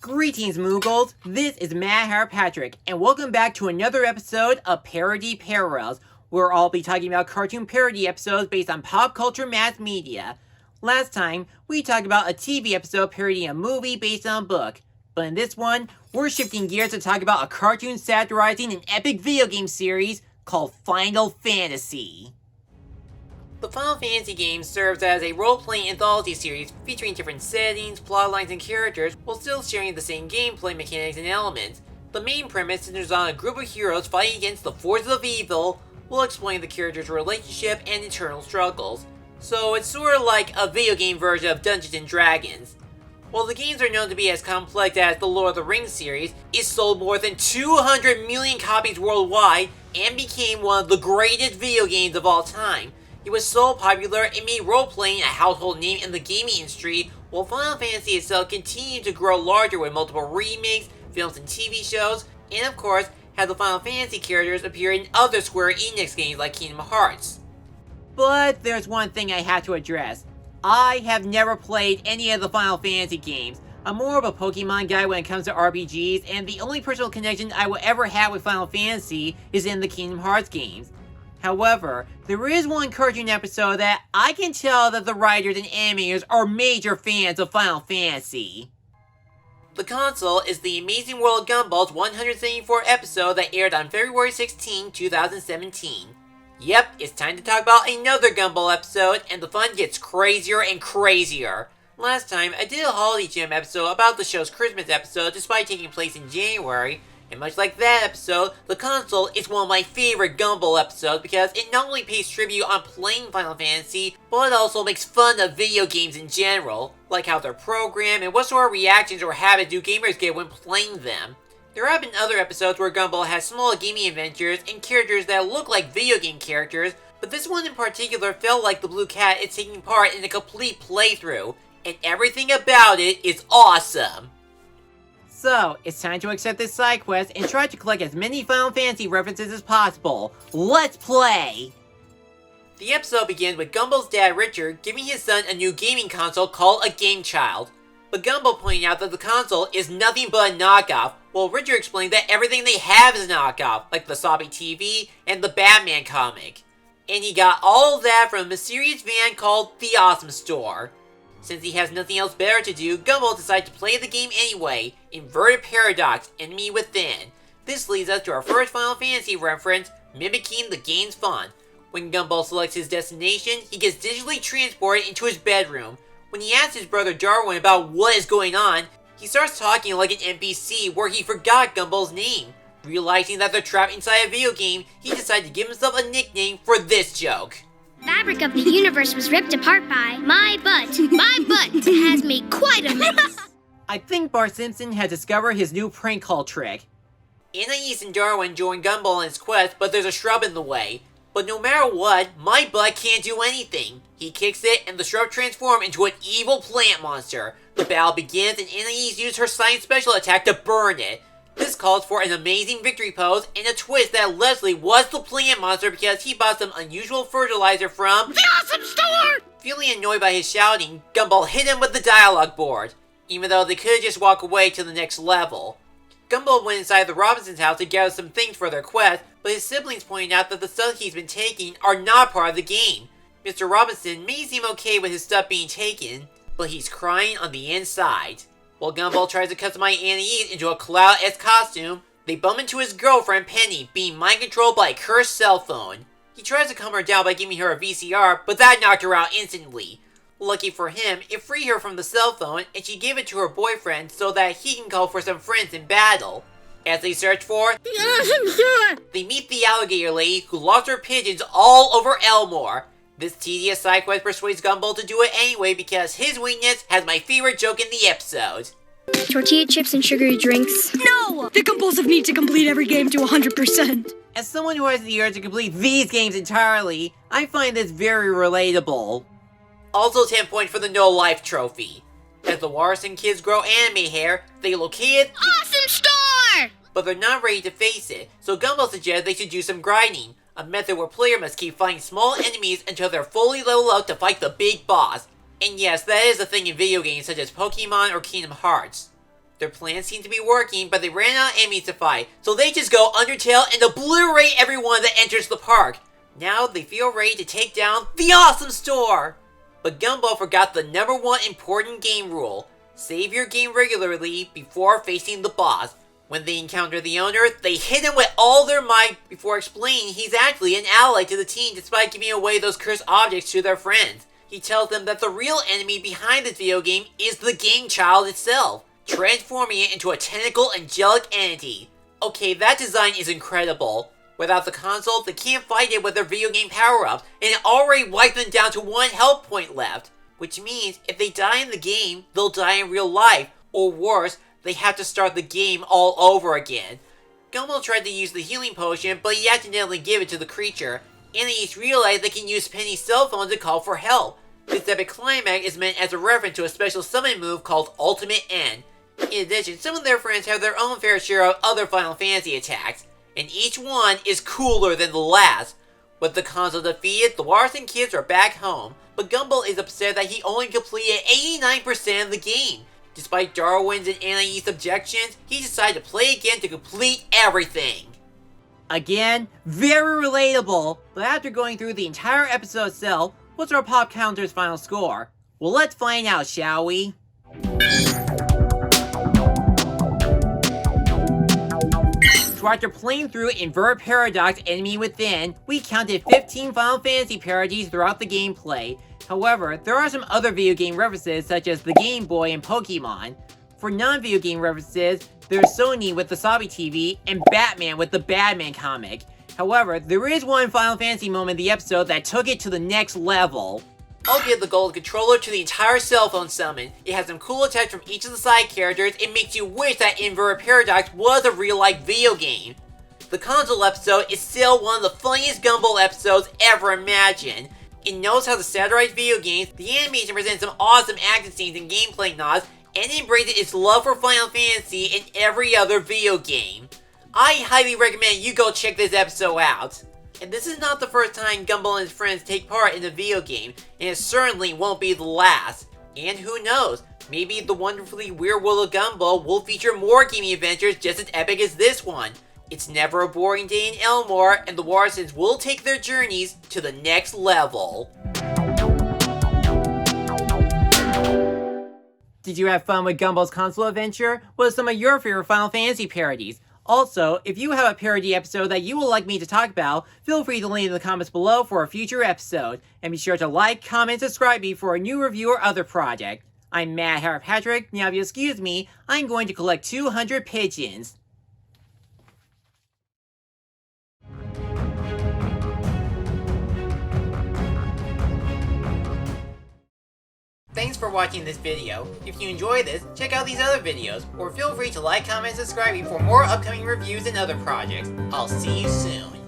Greetings, Moogles! This is Mad Hatter Patrick, and welcome back to another episode of Parody Parallels, where I'll be talking about cartoon parody episodes based on pop culture mass media. Last time, we talked about a TV episode parodying a movie based on a book, but in this one, we're shifting gears to talk about a cartoon satirizing an epic video game series called Final Fantasy. The Final Fantasy game serves as a role-playing anthology series featuring different settings, plotlines, and characters while still sharing the same gameplay mechanics and elements. The main premise centers on a group of heroes fighting against the forces of evil while exploring the characters' relationship and internal struggles. So it's sort of like a video game version of Dungeons & Dragons. While the games are known to be as complex as the Lord of the Rings series, it sold more than 200 million copies worldwide and became one of the greatest video games of all time. It was so popular it made role-playing a household name in the gaming industry, while Final Fantasy itself continued to grow larger with multiple remakes, films and TV shows, and of course, had the Final Fantasy characters appear in other Square Enix games like Kingdom Hearts. But there's one thing I have to address. I have never played any of the Final Fantasy games. I'm more of a Pokemon guy when it comes to RPGs, and the only personal connection I will ever have with Final Fantasy is in the Kingdom Hearts games. However, there is one cartoon episode that I can tell that the writers and animators are major fans of Final Fantasy. The console is the Amazing World of Gumball's 174th episode that aired on February 16, 2017. Yep, it's time to talk about another Gumball episode, and the fun gets crazier and crazier. Last time, I did a Holiday Gem episode about the show's Christmas episode despite taking place in January, and much like that episode, the console is one of my favorite Gumball episodes because it not only pays tribute on playing Final Fantasy, but it also makes fun of video games in general, like how they're programmed and what sort of reactions or habits do gamers get when playing them. There have been other episodes where Gumball has small gaming adventures and characters that look like video game characters, but this one in particular felt like the Blue Cat is taking part in a complete playthrough, and everything about it is awesome. So, it's time to accept this side quest and try to collect as many Final Fantasy references as possible. Let's play! The episode begins with Gumball's dad Richard giving his son a new gaming console called a Game Child, but Gumball pointing out that the console is nothing but a knockoff, while Richard explained that everything they have is a knockoff, like the Sobby TV and the Batman comic. And he got all of that from a mysterious van called the Awesome Store. Since he has nothing else better to do, Gumball decides to play the game anyway, Inverted Paradox, Enemy Within. This leads us to our first Final Fantasy reference, mimicking the game's fun. When Gumball selects his destination, he gets digitally transported into his bedroom. When he asks his brother Darwin about what is going on, he starts talking like an NPC where he forgot Gumball's name. Realizing that they're trapped inside a video game, he decides to give himself a nickname for this joke. Fabric of the universe was ripped apart by my butt. My butt has made quite a mess. I think Bart Simpson has discovered his new prank call trick. Anais and Darwin join Gumball on his quest, but there's a shrub in the way. But no matter what, my butt can't do anything. He kicks it, and the shrub transforms into an evil plant monster. The battle begins, and Anais uses her science special attack to burn it. This calls for an amazing victory pose and a twist that Leslie was the plant monster because he bought some unusual fertilizer from the Awesome Store! Feeling annoyed by his shouting, Gumball hit him with the dialogue board, even though they could have just walked away to the next level. Gumball went inside the Robinsons' house to gather some things for their quest, but his siblings pointed out that the stuff he's been taking are not part of the game. Mr. Robinson may seem okay with his stuff being taken, but he's crying on the inside. While Gumball tries to customize Anais into a Cloud-esque costume, they bump into his girlfriend Penny being mind-controlled by a cursed cell phone. He tries to calm her down by giving her a VCR, but that knocked her out instantly. Lucky for him, it freed her from the cell phone, and she gave it to her boyfriend so that he can call for some friends in battle. As they search for the Awesome Store, they meet the alligator lady who lost her pigeons all over Elmore. This tedious side quest persuades Gumball to do it anyway because his weakness has my favorite joke in the episode. Tortilla chips and sugary drinks. No! The compulsive need to complete every game to 100%. As someone who has the urge to complete these games entirely, I find this very relatable. Also 10 points for the No Life trophy. As the Warrison kids grow anime hair, they locate Awesome Store! But they're not ready to face it, so Gumball suggests they should do some grinding. A method where players must keep fighting small enemies until they're fully leveled up to fight the big boss. And yes, that is a thing in video games such as Pokemon or Kingdom Hearts. Their plan seemed to be working, but they ran out of enemies to fight, so they just go Undertale and obliterate everyone that enters the park. Now they feel ready to take down the awesome store! But Gumball forgot the #1 important game rule. Save your game regularly before facing the boss. When they encounter the owner, they hit him with all their might before explaining he's actually an ally to the team despite giving away those cursed objects to their friends. He tells them that the real enemy behind this video game is the game child itself, transforming it into a tentacle angelic entity. Okay, that design is incredible. Without the console, they can't fight it with their video game power-ups, and it already wiped them down to 1 health point left. Which means, if they die in the game, they'll die in real life, or worse, they have to start the game all over again. Gumball tried to use the healing potion, but he accidentally gave it to the creature, and they each realized they can use Penny's cell phone to call for help. This epic climax is meant as a reference to a special summon move called Ultimate End. In addition, some of their friends have their own fair share of other Final Fantasy attacks, and each one is cooler than the last. With the console defeated, the Watson kids are back home, but Gumball is upset that he only completed 89% of the game. Despite Darwin's and Annie's objections, he decided to play again to complete everything. Again, very relatable, but after going through the entire episode itself, what's our pop counter's final score? Well, let's find out, shall we? So after playing through Invert Paradox Enemy Within, we counted 15 Final Fantasy parodies throughout the gameplay. However, there are some other video game references such as the Game Boy and Pokemon. For non-video game references, there's Sony with the Sabi TV and Batman with the Batman comic. However, there is one Final Fantasy moment in the episode that took it to the next level. I'll give the gold controller to the entire cell phone summon. It has some cool attacks from each of the side characters. It makes you wish that Inverted Paradox was a real-life video game. The console episode is still one of the funniest Gumball episodes ever imagined. It knows how to satirize video games, the animation presents some awesome action scenes and gameplay nods, and embraces its love for Final Fantasy and every other video game. I highly recommend you go check this episode out. And this is not the first time Gumball and his friends take part in a video game, and it certainly won't be the last. And who knows, maybe the wonderfully weird world of Gumball will feature more gaming adventures just as epic as this one. It's never a boring day in Elmore, and the Warsons will take their journeys to the next level. Did you have fun with Gumball's console adventure? What are some of your favorite Final Fantasy parodies? Also, if you have a parody episode that you would like me to talk about, feel free to leave in the comments below for a future episode. And be sure to like, comment, subscribe me for a new review or other project. I'm Mad Hair Patrick. Now if you excuse me, I'm going to collect 200 pigeons. Thanks for watching this video. If you enjoyed this, check out these other videos, or feel free to like, comment, and subscribe for more upcoming reviews and other projects. I'll see you soon.